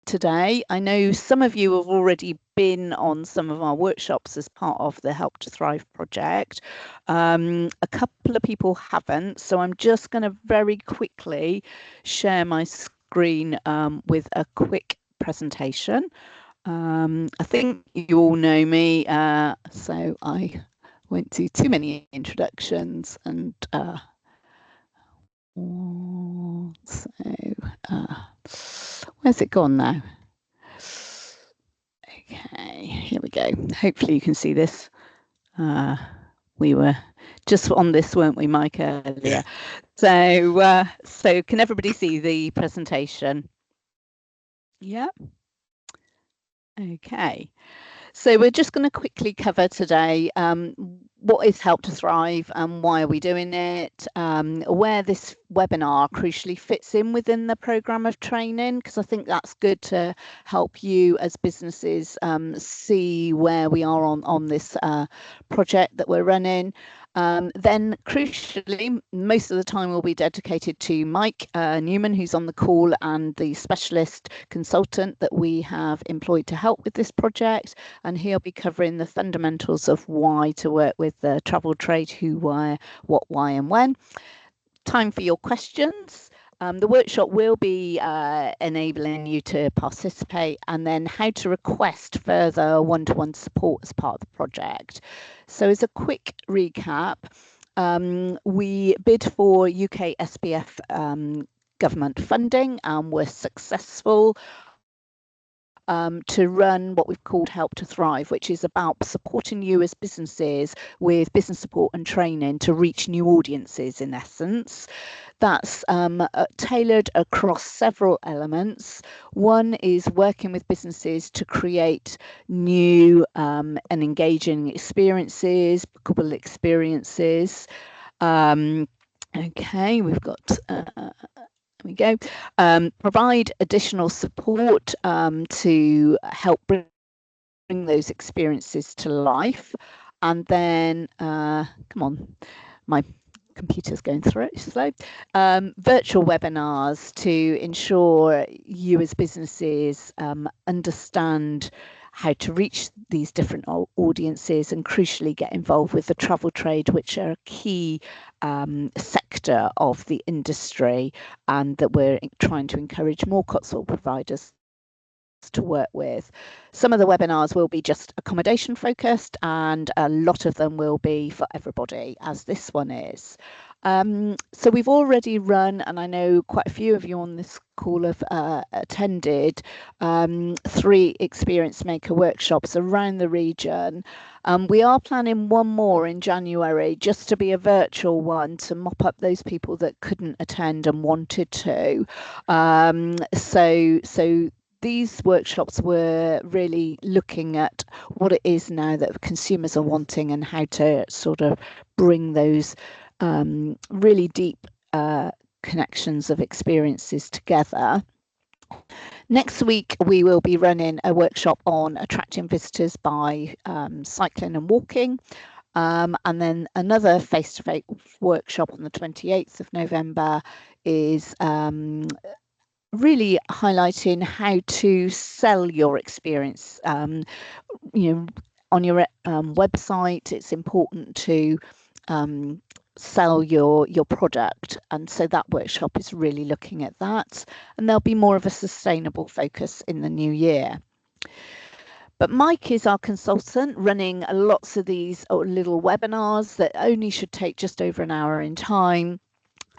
today. I know some of you have already been on some of our workshops as part of the Help to Thrive project. A couple of people haven't, so I'm just going to very quickly share my screen with a quick presentation. I think you all know me, so I won't do too many introductions. And where's it gone now? Okay, here we go. Hopefully you can see this. We were just on this, weren't we, Mike, earlier? Yeah. So can everybody see the presentation? Yeah. Okay. So we're just going to quickly cover today what is Help to Thrive and why are we doing it, where this webinar crucially fits in within the programme of training, because I think that's good to help you as businesses see where we are on this project that we're running. Then crucially, most of the time will be dedicated to Mike Newman, who's on the call, and the specialist consultant that we have employed to help with this project. And he'll be covering the fundamentals of why to work with the travel trade, who, why, what, why, and when. Time for your questions. The workshop will be enabling you to participate, and then how to request further one-to-one support as part of the project. So as a quick recap, we bid for UK SPF government funding and were successful to run what we've called Help to Thrive, which is about supporting you as businesses with business support and training to reach new audiences, in essence. That's tailored across several elements. One is working with businesses to create new and engaging experiences, bookable experiences. Okay, we've got we go. Provide additional support to help bring those experiences to life. And then, come on, my computer's going through it slow. Virtual webinars to ensure you as businesses understand how to reach these different audiences and crucially get involved with the travel trade, which are a key sector of the industry, and that we're trying to encourage more Cotswold providers to work with. Some of the webinars will be just accommodation focused, and a lot of them will be for everybody, as this one is. So we've already run, and I know quite a few of you on this call have attended 3 Experience Maker workshops around the region. We are planning one more in January, just to be a virtual one, to mop up those people that couldn't attend and wanted to. So these workshops were really looking at what it is now that consumers are wanting and how to sort of bring those really deep connections of experiences together. Next week, we will be running a workshop on attracting visitors by cycling and walking. And then another face-to-face workshop on the 28th of November is really highlighting how to sell your experience. You know, on your website, it's important to sell your product, and so that workshop is really looking at that, and there'll be more of a sustainable focus in the new year. But Mike is our consultant running lots of these little webinars that only should take just over an hour in time.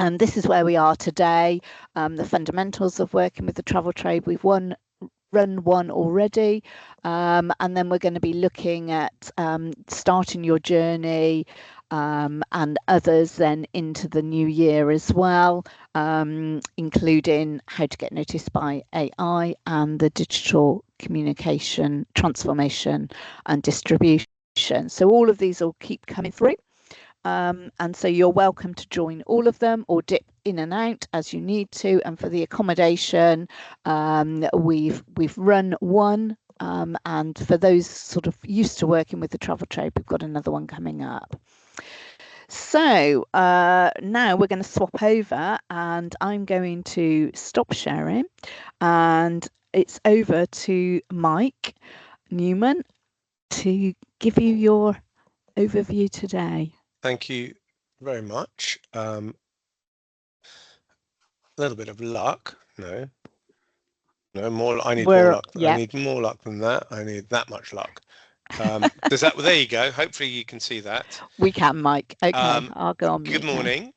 And this is where we are today. The fundamentals of working with the travel trade. We've run one already, and then we're going to be looking at starting your journey and others then into the new year as well, including how to get noticed by AI and the digital communication transformation and distribution. So all of these will keep coming through. And so you're welcome to join all of them or dip in and out as you need to. And for the accommodation, we've run one, and for those sort of used to working with the travel trade, we've got another one coming up. So now we're going to swap over, and I'm going to stop sharing, and it's over to Mike Newman to give you your overview today. Thank you very much. A little bit of luck. No more. I need more luck. I Yeah, need more luck than that. I need that much luck. Does that? Well, there you go. Hopefully you can see that. we can, Mike. Okay, Um, I'll go on Good mute now. morning.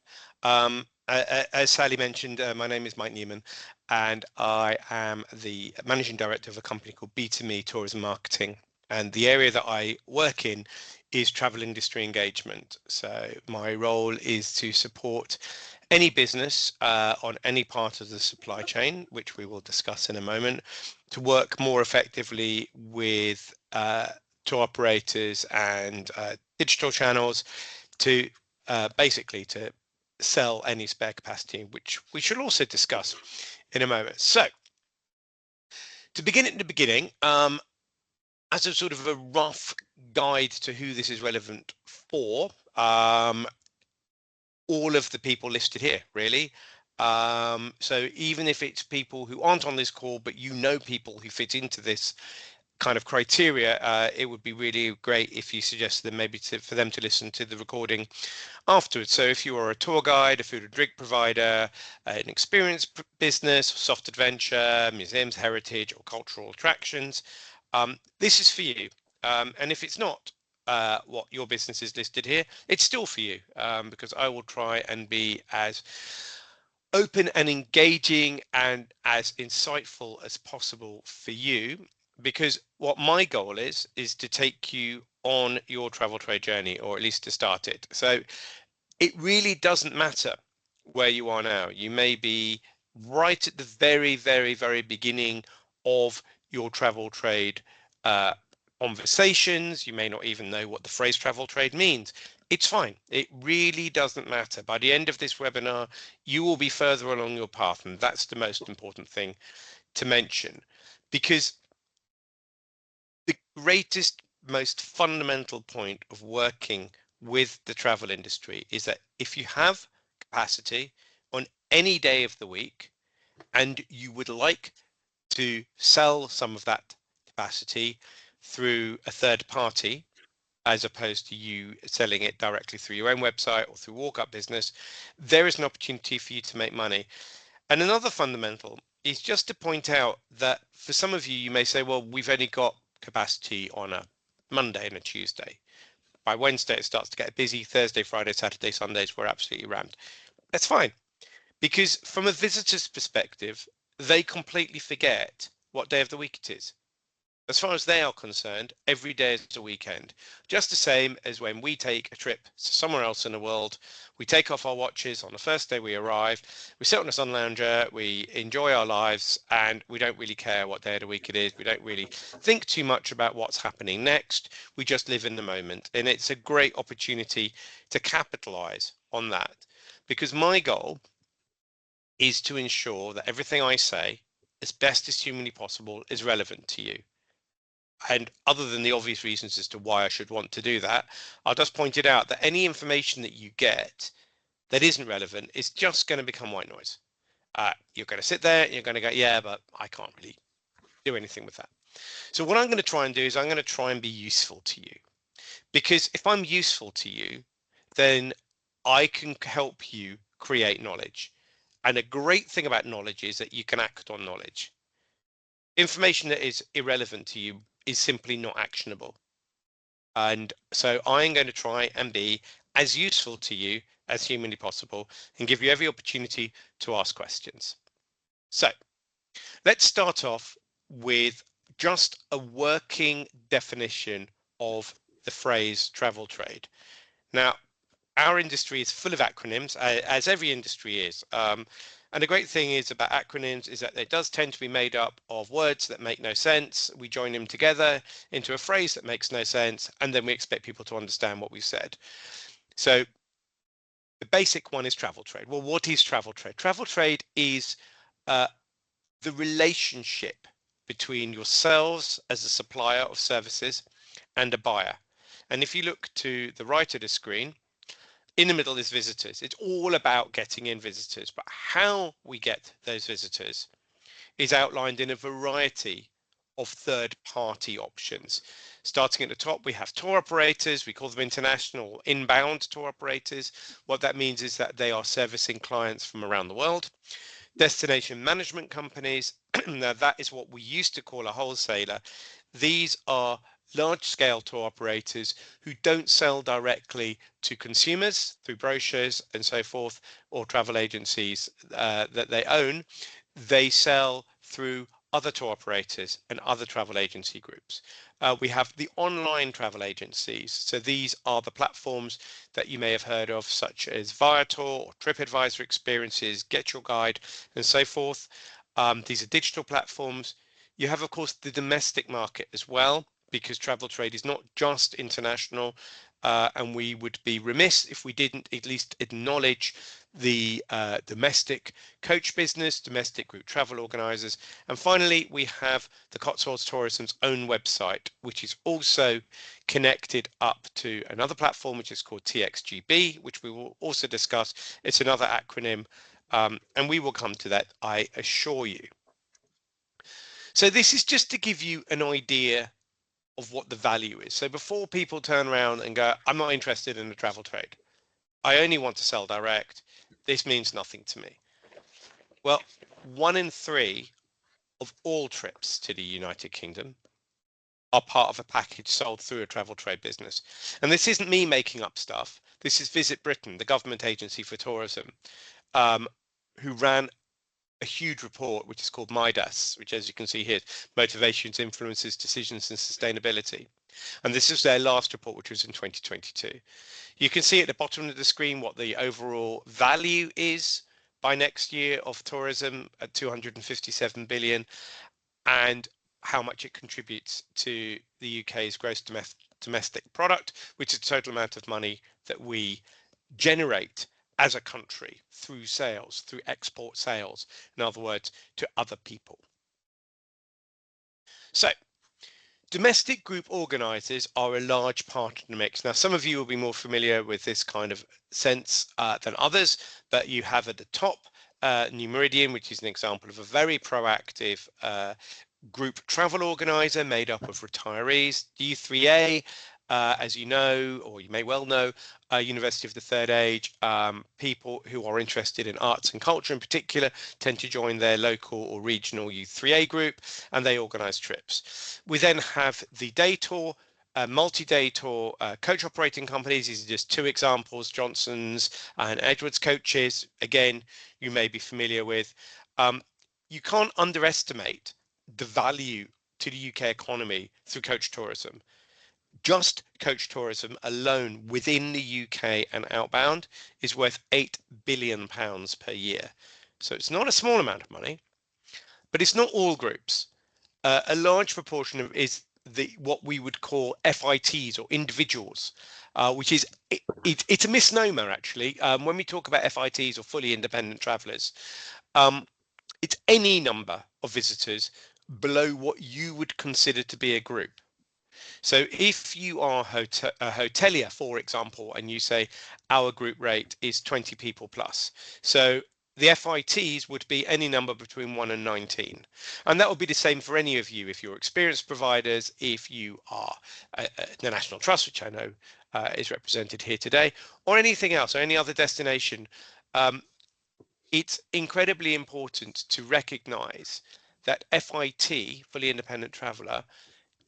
As Sally mentioned, my name is Mike Newman, and I am the managing director of a company called B2Me Tourism Marketing. And the area that I work in is travel industry engagement. So my role is to support any business on any part of the supply chain, which we will discuss in a moment, to work more effectively with tour operators and digital channels to basically to sell any spare capacity, which we should also discuss in a moment. So to begin at the beginning, as a sort of a rough guide to who this is relevant for, all of the people listed here, really. So even if it's people who aren't on this call, but you know people who fit into this kind of criteria, it would be really great if you suggested them maybe for them to listen to the recording afterwards. So if you are a tour guide, a food and drink provider, an experience business, soft adventure, museums, heritage, or cultural attractions, this is for you. And if it's not what your business is listed here, it's still for you, because I will try and be as open and engaging and as insightful as possible for you, because what my goal is to take you on your travel trade journey, or at least to start it. So it really doesn't matter where you are now. You may be right at the very, very, very beginning of your travel trade uh, conversations. You may not even know what the phrase travel trade means. It's fine. It really doesn't matter. By the end of this webinar, you will be further along your path, and that's the most important thing to mention, because the greatest, most fundamental point of working with the travel industry is that if you have capacity on any day of the week and you would like to sell some of that capacity through a third party, as opposed to you selling it directly through your own website or through walk up business, there is an opportunity for you to make money. And another fundamental is just to point out that for some of you, you may say, well, we've only got capacity on a Monday and a Tuesday. By Wednesday, it starts to get busy. Thursday, Friday, Saturday, Sundays, we're absolutely rammed. That's fine, because from a visitor's perspective, they completely forget what day of the week it is. As far as they are concerned, every day is a weekend. Just the same as when we take a trip to somewhere else in the world, we take off our watches on the first day we arrive, we sit on a sun lounger, we enjoy our lives, and we don't really care what day of the week it is. We don't really think too much about what's happening next. We just live in the moment. And it's a great opportunity to capitalize on that, because my goal is to ensure that everything I say, as best as humanly possible, is relevant to you. And other than the obvious reasons as to why I should want to do that, I'll just point it out that any information that you get that isn't relevant is just going to become white noise. You're going to sit there, you're going to go, yeah, but I can't really do anything with that. So what I'm going to try and do is I'm going to try and be useful to you, because if I'm useful to you, then I can help you create knowledge. And a great thing about knowledge is that you can act on knowledge. Information that is irrelevant to you is simply not actionable. And so I'm going to try and be as useful to you as humanly possible and give you every opportunity to ask questions. So let's start off with just a working definition of the phrase travel trade. Now, our industry is full of acronyms, as every industry is. And the great thing is about acronyms is that it does tend to be made up of words that make no sense. We join them together into a phrase that makes no sense, and then we expect people to understand what we've said. So the basic one is travel trade. Well, what is travel trade? Travel trade is uh, the relationship between yourselves as a supplier of services and a buyer. And if you look to the right of the screen, in the middle is visitors. It's all about getting in visitors, but how we get those visitors is outlined in a variety of third-party options. Starting at the top, we have tour operators. We call them international inbound tour operators. What that means is that they are servicing clients from around the world. Destination management companies, now that is what we used to call a wholesaler. These are large scale tour operators who don't sell directly to consumers through brochures and so forth, or travel agencies that they own. They sell through other tour operators and other travel agency groups. We have the online travel agencies. So these are the platforms that you may have heard of, such as Viator or TripAdvisor Experiences, Get Your Guide, and so forth. These are digital platforms. You have, of course, the domestic market as well, because travel trade is not just international. And we would be remiss if we didn't at least acknowledge the domestic coach business, domestic group travel organisers. And finally, we have the Cotswolds Tourism's own website, which is also connected up to another platform, which is called TXGB, which we will also discuss. It's another acronym, and we will come to that, I assure you. So this is just to give you an idea of what the value is. So before people turn around and go, I'm not interested in the travel trade, I only want to sell direct, this means nothing to me. Well, 1 in 3 of all trips to the United Kingdom are part of a package sold through a travel trade business. And this isn't me making up stuff. This is Visit Britain, the government agency for tourism, who ran a huge report, which is called MIDAS, which, as you can see here, Motivations, Influences, Decisions and Sustainability. And this is their last report, which was in 2022. You can see at the bottom of the screen what the overall value is by next year of tourism at 257 billion, and how much it contributes to the UK's gross domestic product, which is the total amount of money that we generate as a country through sales, through export sales, in other words, to other people. So domestic group organisers are a large part of the mix. Now, some of you will be more familiar with this kind of sense than others, but you have at the top New Meridian, which is an example of a very proactive group travel organizer made up of retirees. U3A, as you know, or you may well know, University of the Third Age, people who are interested in arts and culture in particular tend to join their local or regional U3A group, and they organize trips. We then have the day tour, multi-day tour coach operating companies. These are just two examples, Johnson's and Edwards coaches. Again, you may be familiar with. You can't underestimate the value to the UK economy through coach tourism. Just coach tourism alone within the UK and outbound is worth £8 billion per year. So it's not a small amount of money, but it's not all groups. A large proportion of is what we would call FITs or individuals, which is it's a misnomer actually. When we talk about FITs or fully independent travellers, it's any number of visitors below what you would consider to be a group. So if you are a hotelier, for example, and you say our group rate is 20 people plus, so the FITs would be any number between 1 and 19. And that would be the same for any of you if you're experienced providers, if you are the National Trust, which I know is represented here today, or anything else, or any other destination. It's incredibly important to recognize that FIT, fully independent traveller,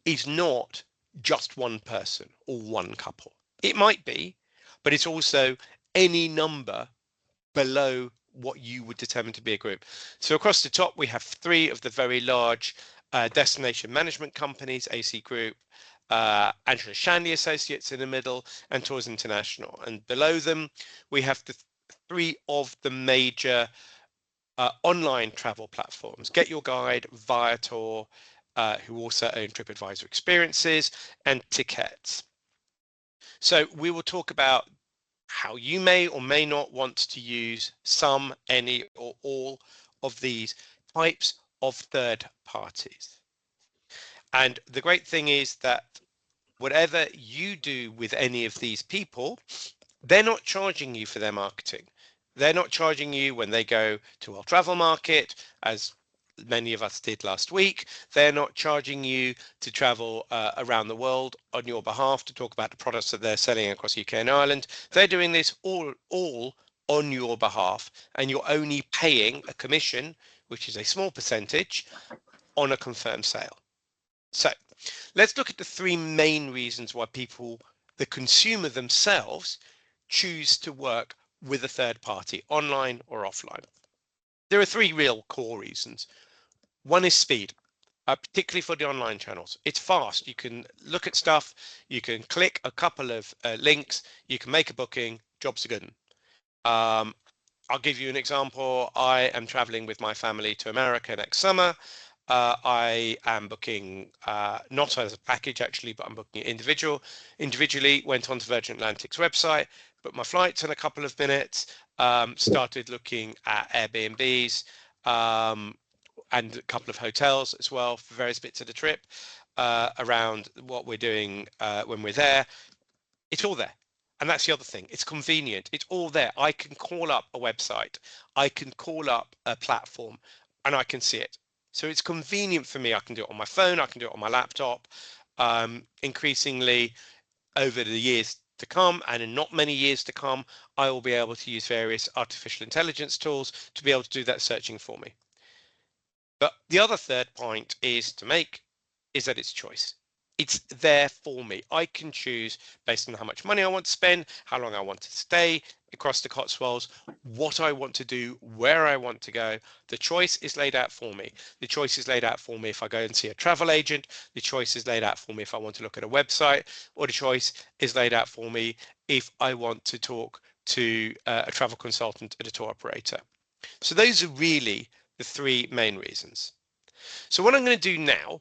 is not just one person or one couple. It might be, but it's also any number below what you would determine to be a group. So across the top, we have 3 of the very large destination management companies, AC Group, Angela Shanley Associates in the middle, and Tours International. And below them, we have the 3 of the major online travel platforms, Get Your Guide, Viator, who also own TripAdvisor Experiences, and Tickets. So we will talk about how you may or may not want to use some, any, or all of these types of third parties. And the great thing is that whatever you do with any of these people, they're not charging you for their marketing. They're not charging you when they go to World Travel Market, as many of us did last week. They're not charging you to travel around the world on your behalf to talk about the products that they're selling across UK and Ireland. They're doing this all on your behalf, and you're only paying a commission, which is a small percentage, on a confirmed sale. So let's look at the three main reasons why people, the consumer themselves, choose to work with a third party, online or offline. There are three real core reasons. One is speed, particularly for the online channels. It's fast. You can look at stuff, you can click a couple of links, you can make a booking, jobs are good. I'll give you an example. I am traveling with my family to America next summer. I am booking not as a package actually, but I'm booking it individually. Went onto Virgin Atlantic's website, booked my flights in a couple of minutes. Started looking at Airbnbs and a couple of hotels as well for various bits of the trip around what we're doing when we're there. It's all there. And that's the other thing. It's convenient. It's all there. I can call up a website. I can call up a platform and I can see it. So it's convenient for me. I can do it on my phone. I can do it on my laptop. Increasingly over the years to come, and in not many years to come, I will be able to use various artificial intelligence tools to be able to do that searching for me. But the other third point is that it's choice. It's there for me. I can choose based on how much money I want to spend, how long I want to stay across the Cotswolds, what I want to do, where I want to go. The choice is laid out for me. The choice is laid out for me if I go and see a travel agent. The choice is laid out for me if I want to look at a website, or the choice is laid out for me if I want to talk to a travel consultant at a tour operator. So those are really the three main reasons. So what I'm going to do now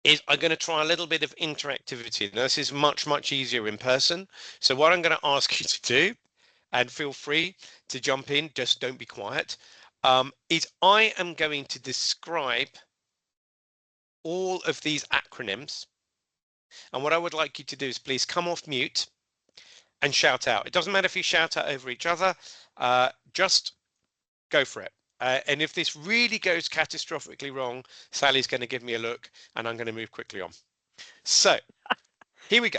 is I'm going to try a little bit of interactivity. Now, this is much easier in person. So what I'm going to ask you to do, and feel free to jump in, just don't be quiet, is I am going to describe all of these acronyms. And what I would like you to do is please come off mute and shout out. It doesn't matter if you shout out over each other, just go for it. And if this really goes catastrophically wrong, Sally's going to give me a look and I'm going to move quickly on. So here we go.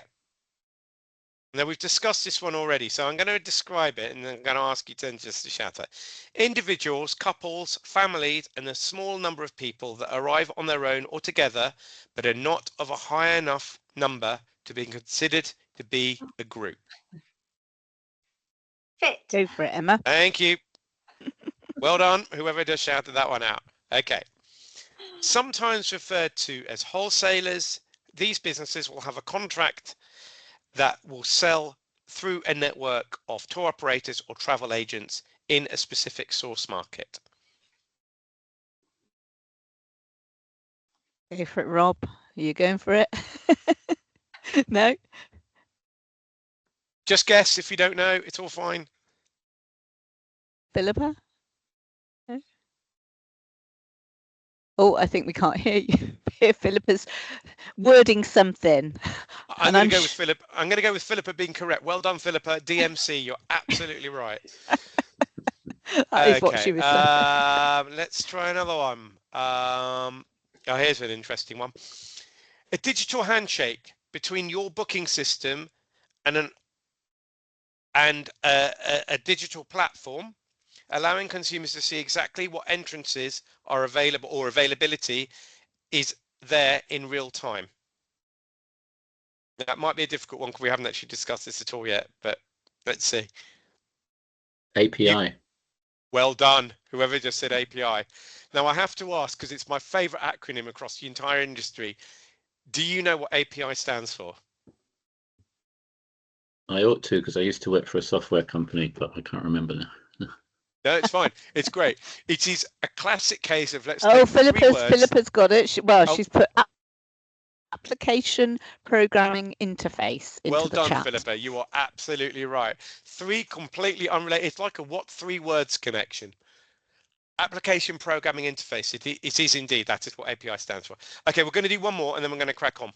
Now we've discussed this one already, so I'm going to describe it and then I'm going to ask you to just to shout out. Individuals, couples, families, and a small number of people that arrive on their own or together, but are not of a high enough number to be considered to be a group. Fit. Go for it, Emma. Thank you. Well done, whoever just shouted that one out. Okay. Sometimes referred to as wholesalers, these businesses will have a contract that will sell through a network of tour operators or travel agents in a specific source market. Go for it, Rob. Are you going for it? No? Just guess if you don't know, it's all fine. Philippa? No? Oh, I think we can't hear you. Hear Philippa's wording something. I'm going to go with Philip. I'm going to go with Philippa being correct. Well done, Philippa. DMC, you're absolutely right. That is what she was saying. Let's try another one. Oh, here's an interesting one. A digital handshake between your booking system and a digital platform, allowing consumers to see exactly what entrances are available or availability is there in real time. That might be a difficult one because we haven't actually discussed this at all yet, but let's see. API. Well done, whoever just said API. Now I have to ask, because it's my favorite acronym across the entire industry, do you know what API stands for? I ought to, because I used to work for a software company, but I can't remember now. No, it's fine. It's great. It is a classic case of let's Oh, take three words. Philippa's got it. She's put application programming interface into well the done, chat. Philippa. You are absolutely right. Three completely unrelated. It's like a what three words connection. Application programming interface. It is indeed. That is what API stands for. Okay, we're going to do one more and then we're going to crack on.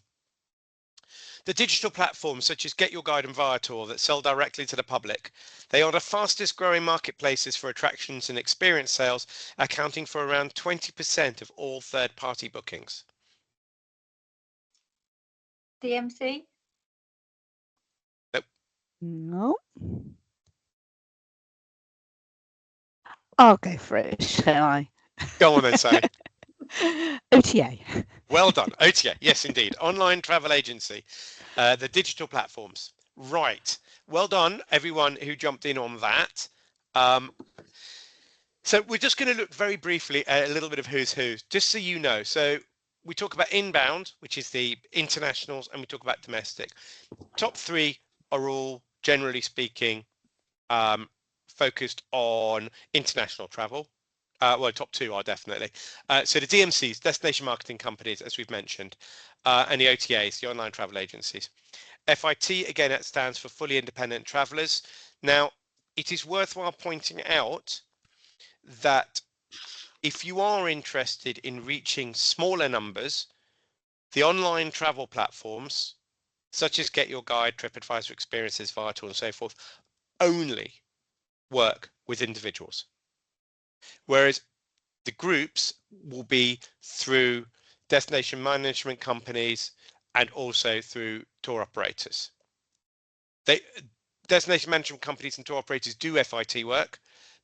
The digital platforms such as Get Your Guide and Viator that sell directly to the public, they are the fastest growing marketplaces for attractions and experience sales, accounting for around 20% of all third-party bookings. DMC? No. I'll go for it, shall I? Go on then, Sally. OTA. Well done. OTA, yes, indeed. Online travel agency, the digital platforms. Right. Well done, everyone who jumped in on that. So we're just going to look very briefly at a little bit of who's who, just so you know. So we talk about inbound, which is the internationals, and we talk about domestic. Top three are all, generally speaking, focused on international travel. Well, top two are definitely. So the DMCs, destination marketing companies, as we've mentioned, and the OTAs, the online travel agencies. FIT, again, that stands for fully independent travelers. Now, it is worthwhile pointing out that if you are interested in reaching smaller numbers, the online travel platforms, such as Get Your Guide, TripAdvisor Experiences, Viator, and so forth, only work with individuals. Whereas the groups will be through destination management companies and also through tour operators. Destination management companies and tour operators do FIT work,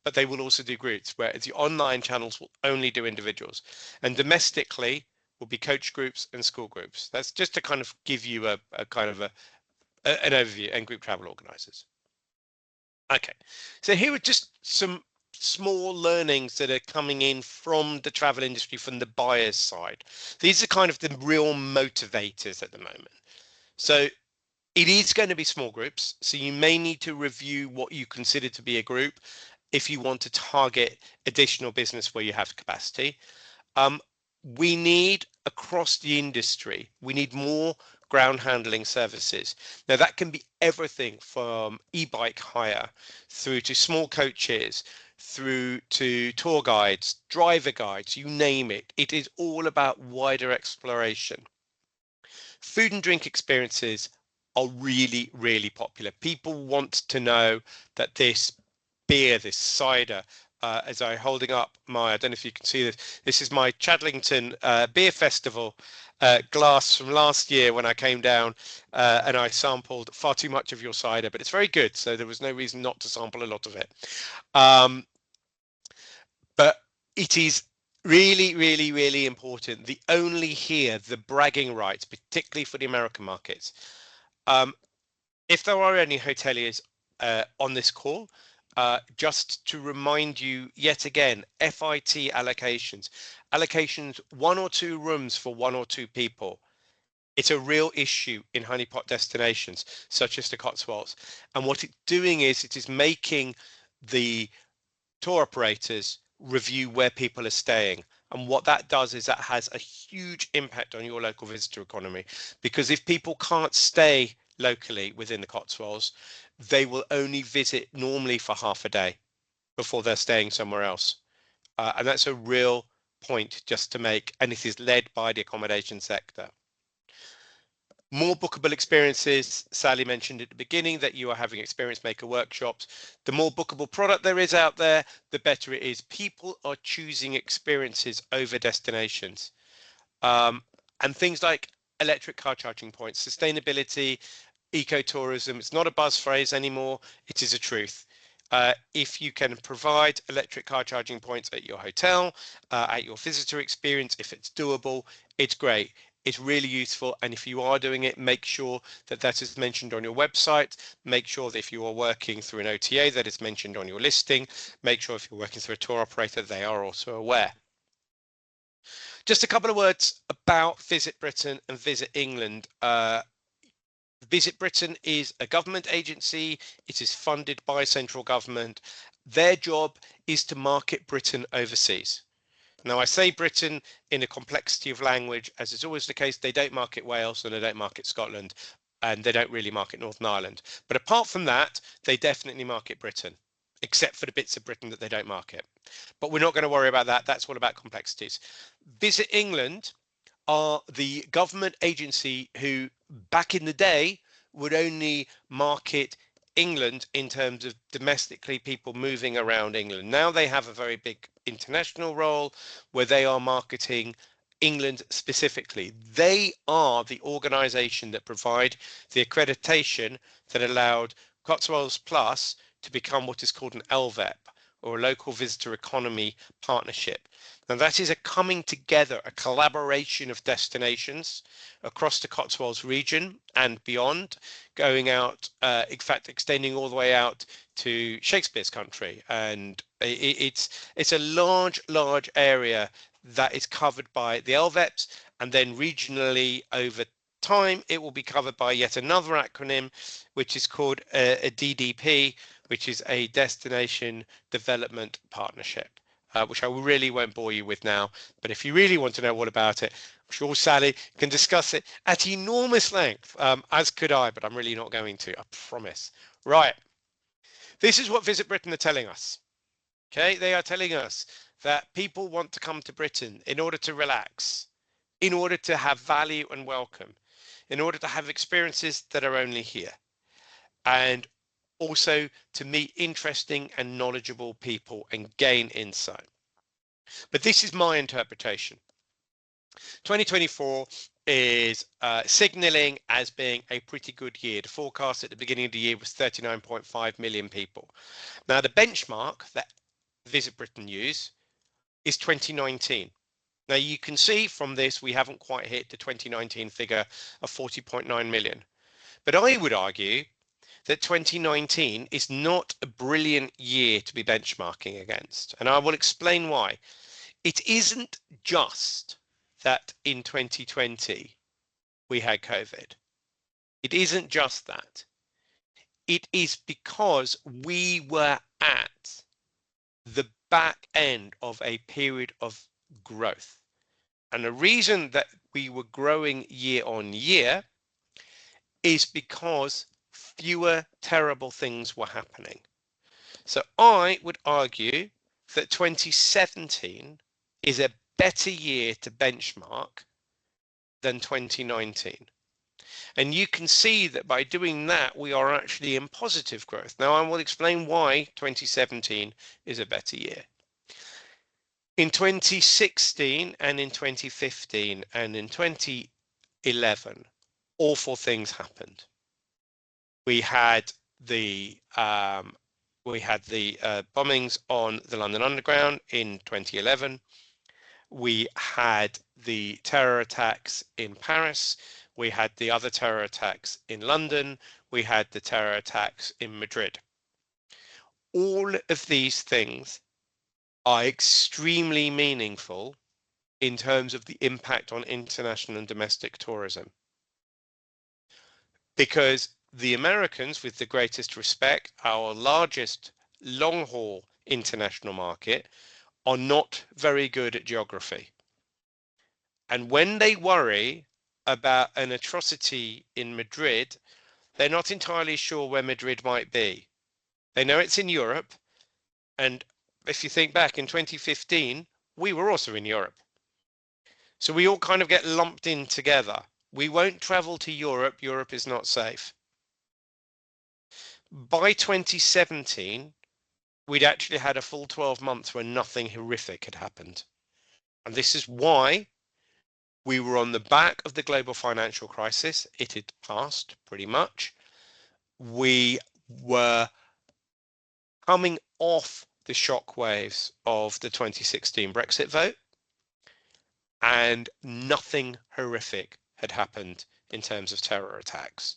but they will also do groups, whereas the online channels will only do individuals. And domestically will be coach groups and school groups. That's just to kind of give you an overview, and group travel organizers. Okay, so here are just some small learnings that are coming in from the travel industry, from the buyer's side. These are kind of the real motivators at the moment. So it is going to be small groups, so you may need to review what you consider to be a group if you want to target additional business where you have capacity. We need, across the industry, we need more ground handling services. Now that can be everything from e-bike hire through to small coaches, through to tour guides, driver guides, you name it. It is all about wider exploration. Food and drink experiences are really, really popular. People want to know that this beer, this cider, as I'm holding up my, I don't know if you can see this, this is my Chadlington Beer Festival glass from last year when I came down and I sampled far too much of your cider, but it's very good, so there was no reason not to sample a lot of it. But it is really, really, really important. The only here, the bragging rights, particularly for the American markets. If there are any hoteliers on this call, just to remind you yet again, FIT allocations, 1 or 2 rooms for 1 or 2 people. It's a real issue in honeypot destinations, such as the Cotswolds. And what it's doing is it is making the tour operators review where people are staying. And what that does is that has a huge impact on your local visitor economy, because if people can't stay locally within the Cotswolds, they will only visit normally for half a day before they're staying somewhere else. And that's a real point just to make, and it is led by the accommodation sector. More bookable experiences. Sally mentioned at the beginning that you are having experience maker workshops. The more bookable product there is out there, the better it is. People are choosing experiences over destinations. And things like electric car charging points, sustainability, ecotourism, it's not a buzz phrase anymore, it is a truth. If you can provide electric car charging points at your hotel, at your visitor experience, if it's doable, it's great. It's really useful, and if you are doing it, make sure that that is mentioned on your website. Make sure that if you are working through an OTA, that is mentioned on your listing. Make sure if you're working through a tour operator, they are also aware. Just a couple of words about Visit Britain and Visit England. Visit Britain is a government agency. It is funded by central government. Their job is to market Britain overseas. Now, I say Britain in a complexity of language, as is always the case. They don't market Wales and they don't market Scotland, and they don't really market Northern Ireland. But apart from that, they definitely market Britain, except for the bits of Britain that they don't market. But we're not going to worry about that. That's all about complexities. Visit England are the government agency who back in the day would only market England in terms of domestically people moving around England. Now they have a very big international role where they are marketing England specifically. They are the organization that provide the accreditation that allowed Cotswolds Plus to become what is called an LVEP, or a local visitor economy partnership. Now that is a coming together, a collaboration of destinations across the Cotswolds region and beyond, going out, in fact, extending all the way out to Shakespeare's country. And it's a large area that is covered by the LVEPs, and then regionally over time it will be covered by yet another acronym, which is called a DDP, which is a Destination Development Partnership, which I really won't bore you with now. But if you really want to know all about it, I'm sure Sally can discuss it at enormous length, as could I, but I'm really not going to, I promise. Right, this is what Visit Britain are telling us. Okay, they are telling us that people want to come to Britain in order to relax, in order to have value and welcome, in order to have experiences that are only here, and also to meet interesting and knowledgeable people and gain insight. But this is my interpretation. 2024 is signaling as being a pretty good year. The forecast at the beginning of the year was 39.5 million people. Now, the benchmark that Visit Britain use is 2019. Now you can see from this we haven't quite hit the 2019 figure of 40.9 million. But I would argue that 2019 is not a brilliant year to be benchmarking against. And I will explain why. It isn't just that in 2020 we had COVID. It isn't just that. It is because we were at the back end of a period of growth. And the reason that we were growing year on year is because fewer terrible things were happening. So I would argue that 2017 is a better year to benchmark than 2019. And you can see that by doing that, we are actually in positive growth. Now, I will explain why 2017 is a better year. In 2016 and in 2015 and in 2011, awful things happened. We had the bombings on the London Underground in 2011. We had the terror attacks in Paris. We had the other terror attacks in London. We had the terror attacks in Madrid. All of these things are extremely meaningful in terms of the impact on international and domestic tourism. Because the Americans, with the greatest respect, our largest long-haul international market, are not very good at geography. And when they worry about an atrocity in Madrid, they're not entirely sure where Madrid might be. They know it's in Europe, and if you think back in 2015, we were also in Europe. So we all kind of get lumped in together. We won't travel to Europe. Europe is not safe. By 2017, we'd actually had a full 12 months where nothing horrific had happened. And this is why we were on the back of the global financial crisis. It had passed pretty much. We were coming off the shockwaves of the 2016 Brexit vote, and nothing horrific had happened in terms of terror attacks.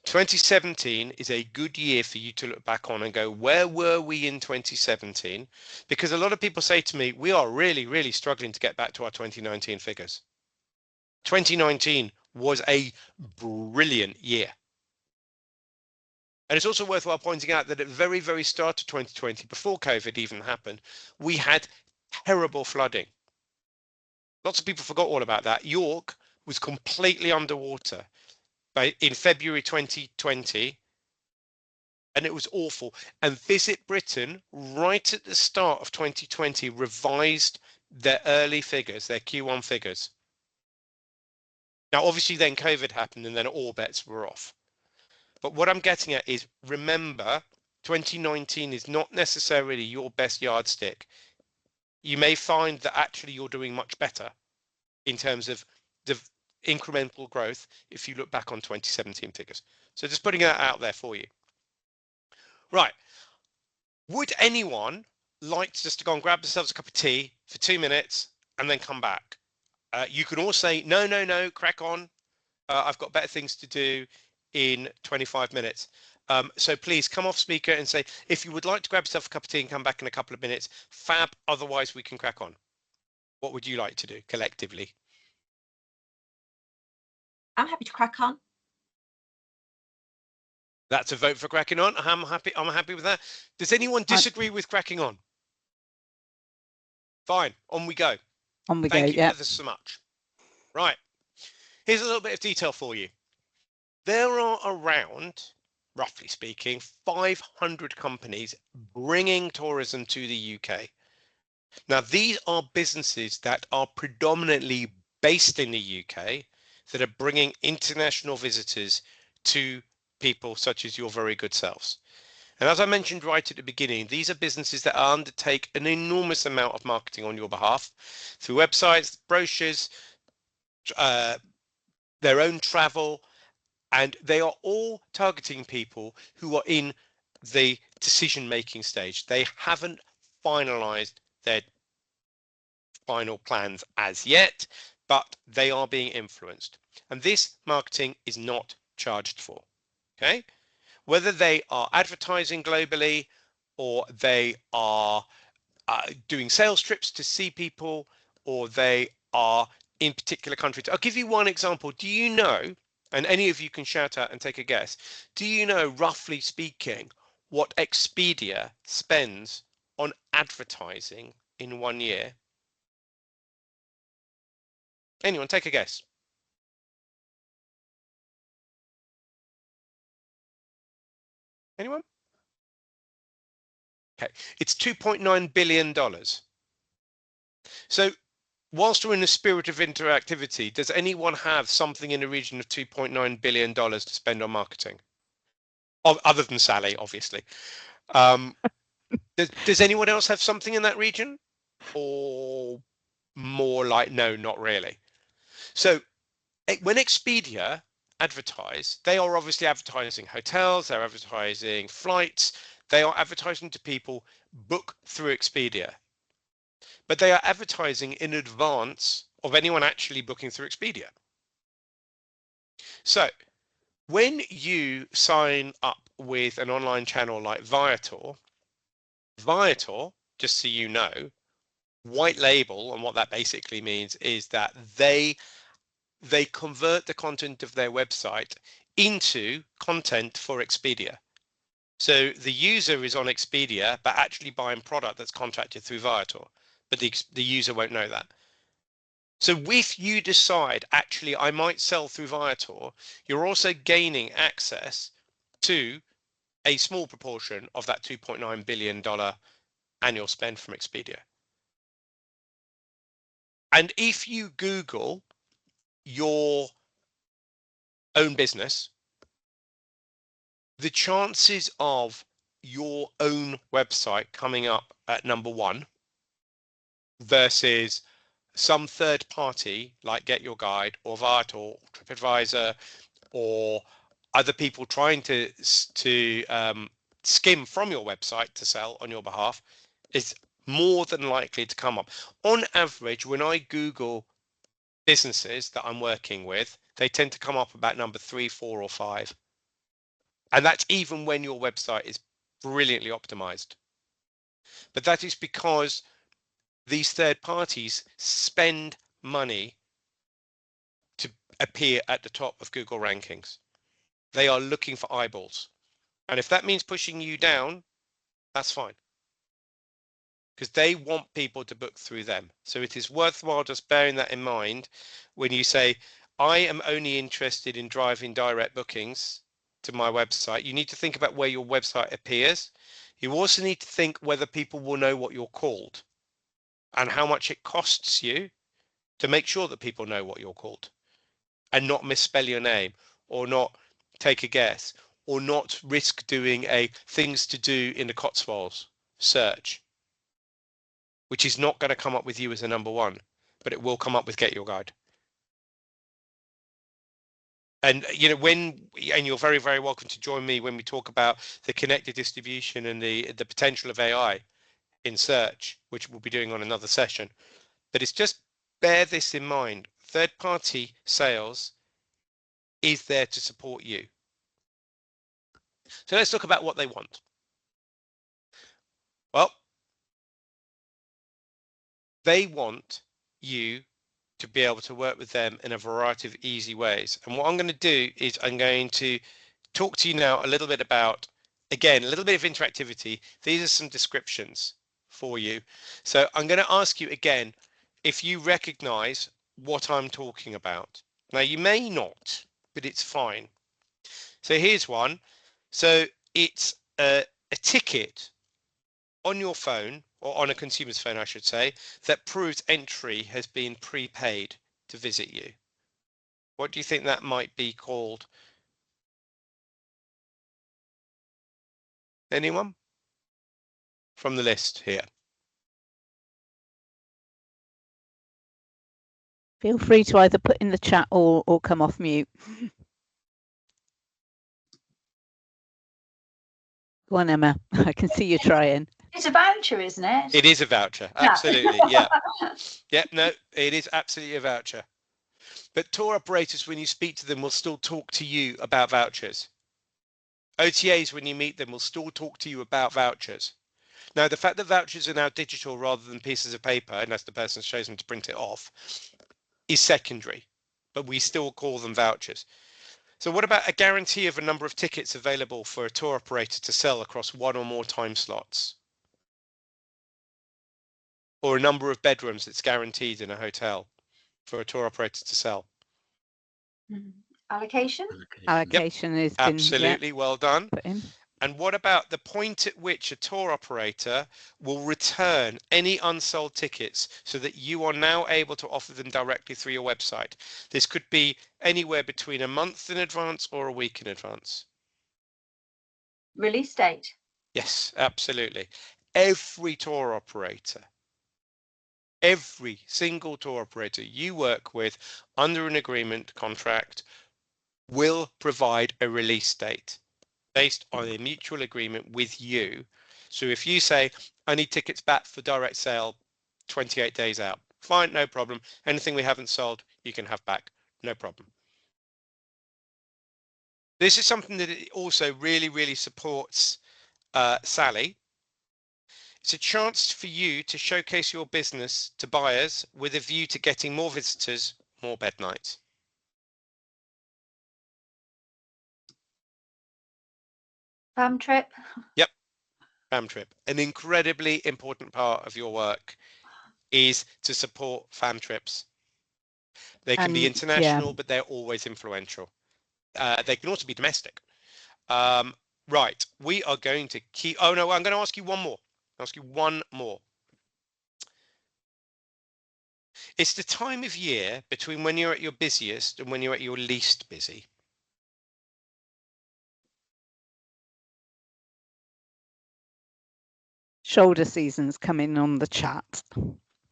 2017 is a good year for you to look back on and go, where were we in 2017? Because a lot of people say to me, we are really struggling to get back to our 2019 figures. 2019 was a brilliant year. And it's also worthwhile pointing out that at the very start of 2020, before COVID even happened, we had terrible flooding. Lots of people forgot all about that. York was completely underwater in February 2020, and it was awful. And Visit Britain, right at the start of 2020, revised their early figures, their Q1 figures. Now, obviously, then COVID happened and then all bets were off. But what I'm getting at is, remember, 2019 is not necessarily your best yardstick. You may find that actually you're doing much better in terms of the incremental growth if you look back on 2017 figures. So just putting that out there for you. Right. Would anyone like just to go and grab themselves a cup of tea for 2 minutes and then come back? You can all say, no, no, no, crack on. I've got better things to do in 25 minutes. So please come off speaker and say, if you would like to grab yourself a cup of tea and come back in a couple of minutes, fab. Otherwise, we can crack on. What would you like to do collectively? I'm happy to crack on. That's a vote for cracking on. I'm happy with that. Does anyone disagree with cracking on? Fine, on we go. On we go. Thank you Yeah. ever so much. Right, here's a little bit of detail for you. There are around, roughly speaking, 500 companies bringing tourism to the UK. Now, these are businesses that are predominantly based in the UK that are bringing international visitors to people such as your very good selves. And as I mentioned right at the beginning, these are businesses that undertake an enormous amount of marketing on your behalf through websites, brochures, their own travel, and they are all targeting people who are in the decision-making stage. They haven't finalized their final plans as yet, but they are being influenced. And this marketing is not charged for. Okay. Whether they are advertising globally or they are doing sales trips to see people or they are in particular countries. I'll give you one example. Do you know, and any of you can shout out and take a guess, do you know, roughly speaking, what Expedia spends on advertising in 1 year? Anyone take a guess? Anyone? Okay, it's $2.9 billion. So whilst we're in the spirit of interactivity, does anyone have something in the region of $2.9 billion to spend on marketing? Other than Sally, obviously. Does anyone else have something in that region? Or more like, no, not really. So when Expedia advertise, they are obviously advertising hotels, they're advertising flights, they are advertising to people book through Expedia. But they are advertising in advance of anyone actually booking through Expedia. So when you sign up with an online channel like Viator, just so you know, white label, and what that basically means is that they convert the content of their website into content for Expedia. So the user is on Expedia, but actually buying product that's contracted through Viator, but the user won't know that. So if you decide, actually, I might sell through Viator, you're also gaining access to a small proportion of that $2.9 billion annual spend from Expedia. And if you Google your own business, the chances of your own website coming up at #1 versus some third party like Get Your Guide or Viator or TripAdvisor or other people trying to skim from your website to sell on your behalf is more than likely to come up. On average, when I Google businesses that I'm working with, they tend to come up about #3, 4, or 5. And that's even when your website is brilliantly optimized. But that is because these third parties spend money to appear at the top of Google rankings. They are looking for eyeballs. And if that means pushing you down, that's fine. Because they want people to book through them. So it is worthwhile just bearing that in mind when you say, I am only interested in driving direct bookings to my website. You need to think about where your website appears. You also need to think whether people will know what you're called and how much it costs you to make sure that people know what you're called. and not misspell your name, or not take a guess, or not risk doing a things to do in the Cotswolds search, which is not going to come up with you as a number one, but it will come up with Get Your Guide. And and you're very, very welcome to join me when we talk about the connected distribution and the potential of AI in search, which we'll be doing on another session. But it's just bear this in mind. Third party sales is there to support you. So let's talk about what they want. Well, they want you to be able to work with them in a variety of easy ways. And what I'm going to do is I'm going to talk to you now a little bit about, again, a little bit of interactivity. These are some descriptions for you. So I'm going to ask you again if you recognize what I'm talking about. Now, you may not, but it's fine. So here's one. So it's a ticket on your phone, or on a consumer's phone, I should say, that proves entry has been prepaid to visit you. What do you think that might be called? Anyone? From the list here. Feel free to either put in the chat or come off mute. Go on, Emma. I can see you trying. It's a voucher, isn't it? It is a voucher. Absolutely. Yeah. Yeah. No, it is absolutely a voucher. But tour operators, when you speak to them, will still talk to you about vouchers. OTAs, when you meet them, will still talk to you about vouchers. Now, the fact that vouchers are now digital rather than pieces of paper, unless the person's chosen to print it off, is secondary, but we still call them vouchers. So what about a guarantee of a number of tickets available for a tour operator to sell across one or more time slots? Or a number of bedrooms that's guaranteed in a hotel for a tour operator to sell? Allocation? Allocation has been Absolutely, well done. put in. And what about the point at which a tour operator will return any unsold tickets so that you are now able to offer them directly through your website? This could be anywhere between a month in advance or a week in advance. Release date? Yes, absolutely. Every tour operator, every single tour operator you work with under an agreement contract will provide a release date based on a mutual agreement with you. So if you say, I need tickets back for direct sale 28 days out, fine, no problem. Anything we haven't sold, you can have back, no problem. This is something that it also really, really supports Sally. It's a chance for you to showcase your business to buyers with a view to getting more visitors, more bed nights. Fam trip? Yep, fam trip. An incredibly important part of your work is to support fam trips. They can be international, but they're always influential. They can also be domestic. Right, we are going to keep, oh no, I'm going to ask you one more. I'll ask you one more. It's the time of year between when you're at your busiest and when you're at your least busy. Shoulder season's coming on the chat.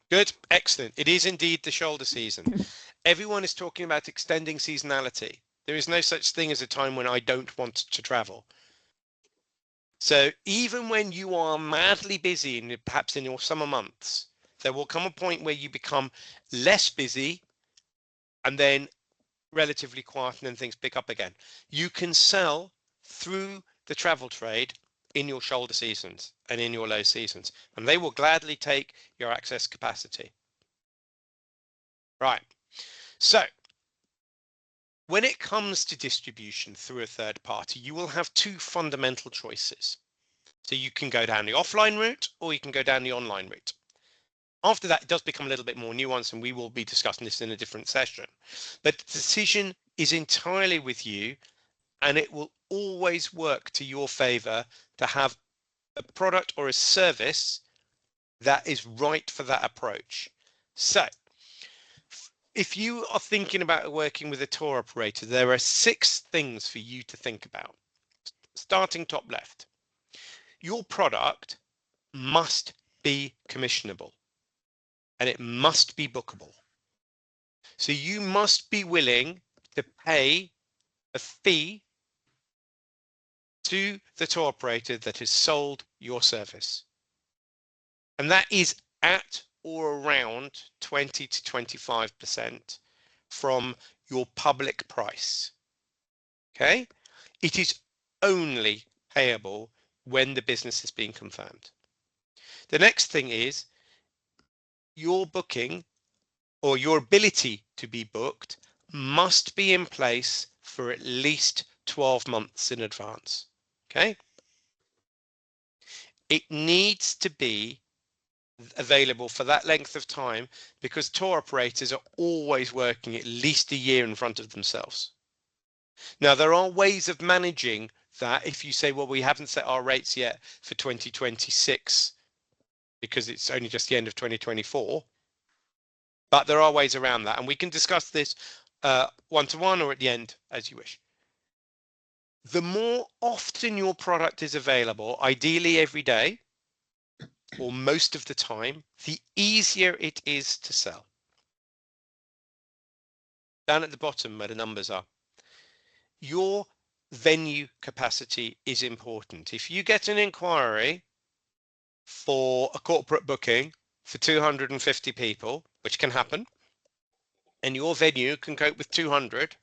Good, excellent. It is indeed the shoulder season. Everyone is talking about extending seasonality. There is no such thing as a time when I don't want to travel. So even when you are madly busy, and perhaps in your summer months, there will come a point where you become less busy and then relatively quiet, and then things pick up again. You can sell through the travel trade in your shoulder seasons and in your low seasons, and they will gladly take your access capacity. Right. So when it comes to distribution through a third party, you will have two fundamental choices. So you can go down the offline route or you can go down the online route. After that, it does become a little bit more nuanced, and we will be discussing this in a different session. But the decision is entirely with you, and it will always work to your favor to have a product or a service that is right for that approach. So if you are thinking about working with a tour operator, there are 6 things for you to think about. Starting top left, your product must be commissionable and it must be bookable. So you must be willing to pay a fee to the tour operator that has sold your service. And that is at or around 20 to 25% from your public price. Okay? It is only payable when the business is being confirmed. The next thing is your booking or your ability to be booked must be in place for at least 12 months in advance. Okay? It needs to be available for that length of time because tour operators are always working at least a year in front of themselves. Now, there are ways of managing that. If you say, well, we haven't set our rates yet for 2026 because it's only just the end of 2024, but there are ways around that. And we can discuss this one-to-one or at the end as you wish. The more often your product is available, ideally every day or most of the time, the easier it is to sell. Down at the bottom where the numbers are, your venue capacity is important. If you get an inquiry for a corporate booking for 250 people, which can happen, and your venue can cope with 200,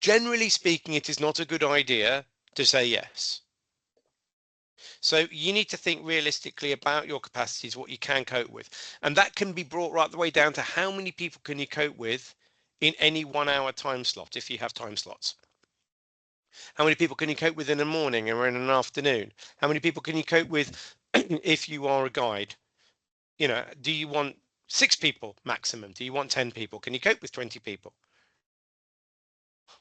generally speaking, it is not a good idea to say yes. So you need to think realistically about your capacities, what you can cope with. And that can be brought right the way down to how many people can you cope with in any 1 hour time slot, if you have time slots. How many people can you cope with in the morning or in an afternoon? How many people can you cope with if you are a guide? You know, do you want 6 people maximum? Do you want 10 people? Can you cope with 20 people?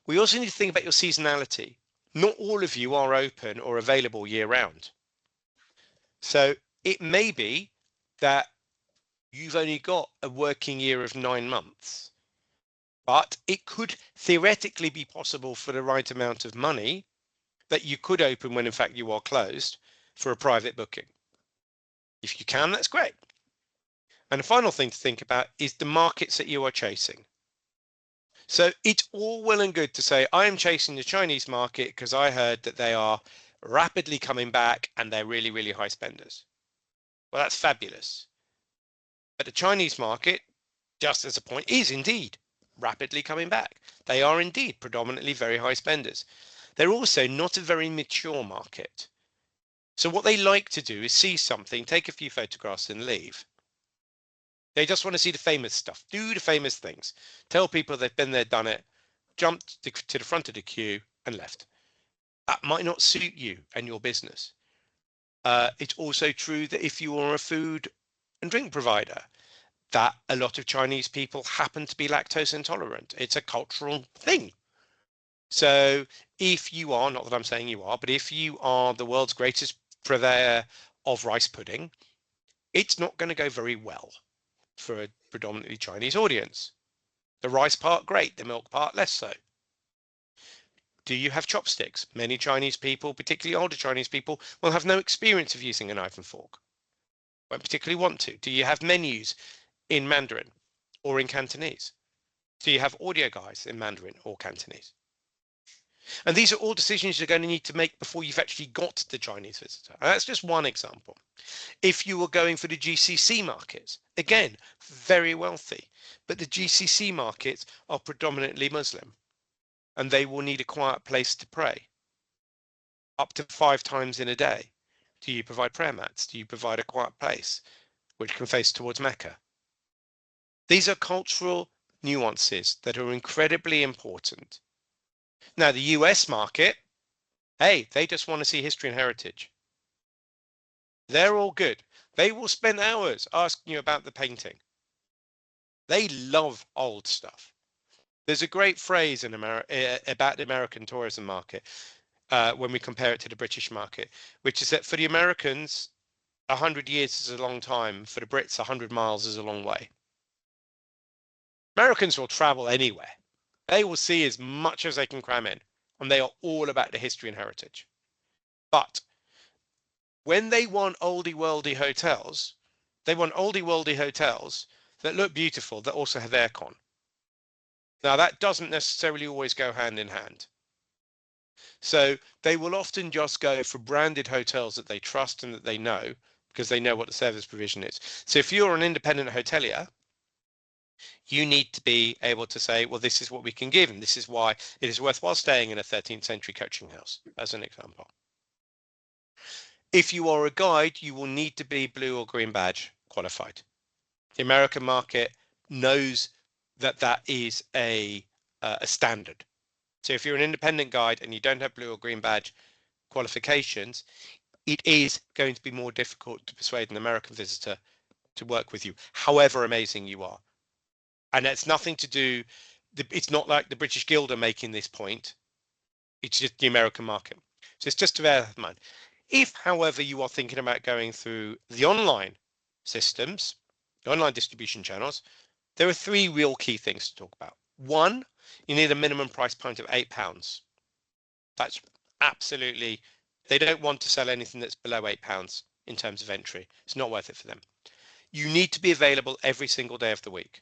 We also need to think about your seasonality. Not all of you are open or available year round. So it may be that you've only got a working year of 9 months, but it could theoretically be possible for the right amount of money that you could open when in fact you are closed for a private booking. If you can, that's great. And the final thing to think about is the markets that you are chasing. So it's all well and good to say, I am chasing the Chinese market because I heard that they are rapidly coming back and they're really, really high spenders. Well, that's fabulous. But the Chinese market, just as a point, is indeed rapidly coming back. They are indeed predominantly very high spenders. They're also not a very mature market. So what they like to do is see something, take a few photographs and leave. They just want to see the famous stuff, do the famous things, tell people they've been there, done it, jumped to the front of the queue and left. That might not suit you and your business. It's also true that if you are a food and drink provider, that a lot of Chinese people happen to be lactose intolerant. It's a cultural thing. So if you are, not that I'm saying you are, but if you are the world's greatest purveyor of rice pudding, it's not going to go very well for a predominantly Chinese audience. The rice part, great. The milk part, less so. Do you have chopsticks? Many Chinese people, particularly older Chinese people, will have no experience of using a knife and fork. Won't particularly want to. Do you have menus in Mandarin or in Cantonese? Do you have audio guides in Mandarin or Cantonese? And these are all decisions you're going to need to make before you've actually got the Chinese visitor. And that's just one example. If you were going for the GCC markets, again, very wealthy, but the GCC markets are predominantly Muslim and they will need a quiet place to pray up to 5 times in a day. Do you provide prayer mats? Do you provide a quiet place which can face towards Mecca? These are cultural nuances that are incredibly important. Now, the US market, hey, they just want to see history and heritage. They're all good. They will spend hours asking you about the painting. They love old stuff. There's a great phrase in about the American tourism market when we compare it to the British market, which is that for the Americans, 100 years is a long time. For the Brits, 100 miles is a long way. Americans will travel anywhere. They will see as much as they can cram in, and they are all about the history and heritage. But when they want oldie worldy hotels, they want oldie worldy hotels that look beautiful, that also have aircon. Now, that doesn't necessarily always go hand in hand. So they will often just go for branded hotels that they trust and that they know, because they know what the service provision is. So if you're an independent hotelier, you need to be able to say, well, this is what we can give, and this is why it is worthwhile staying in a 13th century coaching house, as an example. If you are a guide, you will need to be blue or green badge qualified. The American market knows that that is a standard. So if you're an independent guide and you don't have blue or green badge qualifications, it is going to be more difficult to persuade an American visitor to work with you, however amazing you are. And it's nothing to do, it's not like the British Guild are making this point. It's just the American market. So it's just to bear that in mind. If, however, you are thinking about going through the online systems, the online distribution channels, there are three real key things to talk about. One, you need a minimum price point of £8. That's absolutely, they don't want to sell anything that's below £8 in terms of entry. It's not worth it for them. You need to be available every single day of the week.